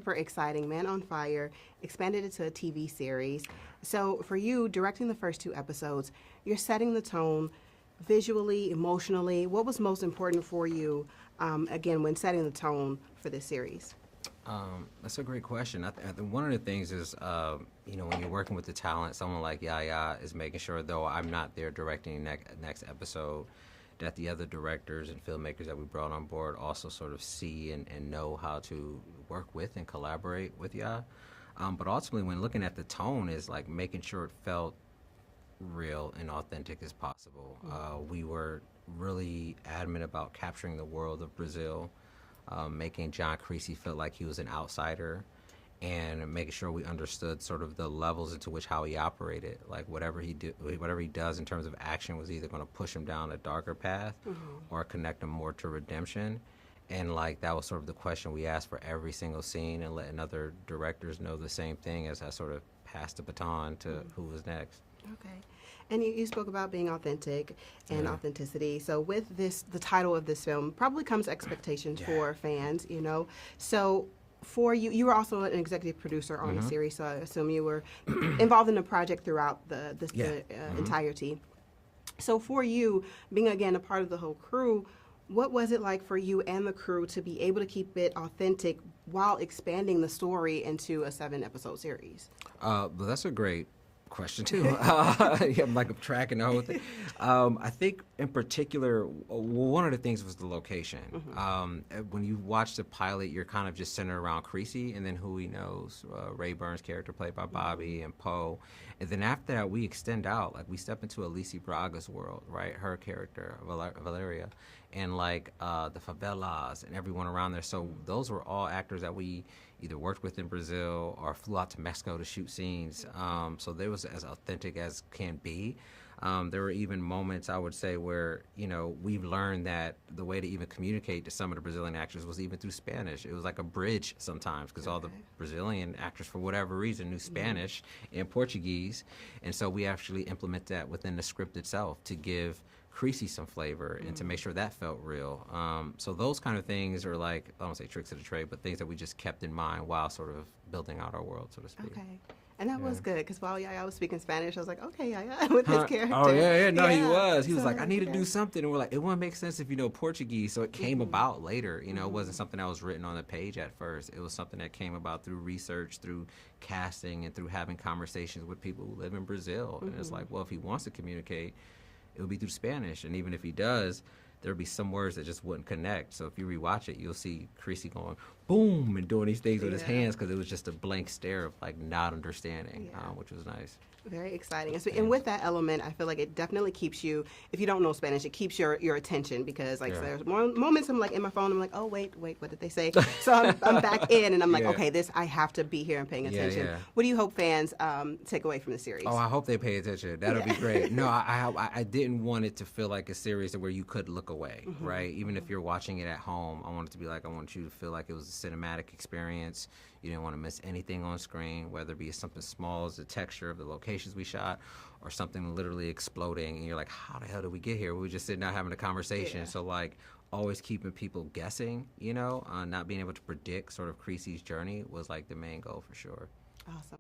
super exciting. Man on Fire expanded it to a TV series. So for you, directing the first 2 episodes, you're setting the tone visually, emotionally. What was most important for you, again, when setting the tone for this series? That's a great question. I think one of the things is, when you're working with the talent, someone like Yaya is making sure, though I'm not there directing next episode, that the other directors and filmmakers that we brought on board also sort of see and know how to work with and collaborate with Ya. But ultimately, when looking at the tone, is like making sure it felt real and authentic as possible. We were really adamant about capturing the world of Brazil, making John Creasy feel like he was an outsider, and making sure we understood sort of the levels into which how he operated. Like whatever he does in terms of action was either going to push him down a darker path or connect him more to redemption. And like that was sort of the question we asked for every single scene, and letting other directors know the same thing as I sort of passed the baton to who was next. Okay. And you spoke about being authentic and authenticity. So with this, the title of this film probably comes expectations for fans, So for you, you were also an executive producer on the series, so I assume you were involved in the project throughout the entirety. So for you, being again a part of the whole crew, what was it like for you and the crew to be able to keep it authentic while expanding the story into a 7-episode series? Well, that's a great question too. I'm like tracking the whole thing. I think in particular, one of the things was the location. When you watch the pilot, you're kind of just centered around Creasy and then who he knows, Ray Burns' character played by Bobby and Poe. And then after that, we extend out, like we step into Alice Braga's world, right? Her character, Valeria, and like the favelas and everyone around there. So those were all actors that we either worked with in Brazil or flew out to Mexico to shoot scenes. So they was as authentic as can be. There were even moments, I would say, where, we've learned that the way to even communicate to some of the Brazilian actors was even through Spanish. It was like a bridge sometimes, because all the Brazilian actors, for whatever reason, knew Spanish and Portuguese. And so we actually implement that within the script itself to give Creasy some flavor and to make sure that felt real. So those kind of things are like, I don't want to say tricks of the trade, but things that we just kept in mind while sort of building out our world, so to speak. Okay. And that was good, because while Yaya was speaking Spanish, I was like, okay, Yaya, with his character. Oh, yeah. No, he was. He was like, I need to do something. And we're like, it wouldn't make sense if you know Portuguese. So it came about later. It wasn't something that was written on the page at first. It was something that came about through research, through casting, and through having conversations with people who live in Brazil. And it's like, well, if he wants to communicate, it would be through Spanish. And even if he does, there'll be some words that just wouldn't connect. So if you rewatch it, you'll see Creasy going boom and doing these things with his hands, because it was just a blank stare of like not understanding, which was nice. Very exciting. And, so, and with that element, I feel like it definitely keeps you, if you don't know Spanish, it keeps your attention, because like there's more moments I'm like in my phone, I'm like, oh, wait, what did they say? So I'm back in and I'm like, okay, I have to be here and paying attention. What do you hope fans take away from the series? Oh, I hope they pay attention. That'll be great. No, I didn't want it to feel like a series where you could look away, right? Even if you're watching it at home, I want it to be like, I want you to feel like it was a cinematic experience. You didn't want to miss anything on screen, whether it be something small as the texture of the locations we shot, or something literally exploding, and you're like, how the hell did we get here? We were just sitting out having a conversation. So like always keeping people guessing, not being able to predict sort of Creasy's journey was like the main goal for sure. Awesome.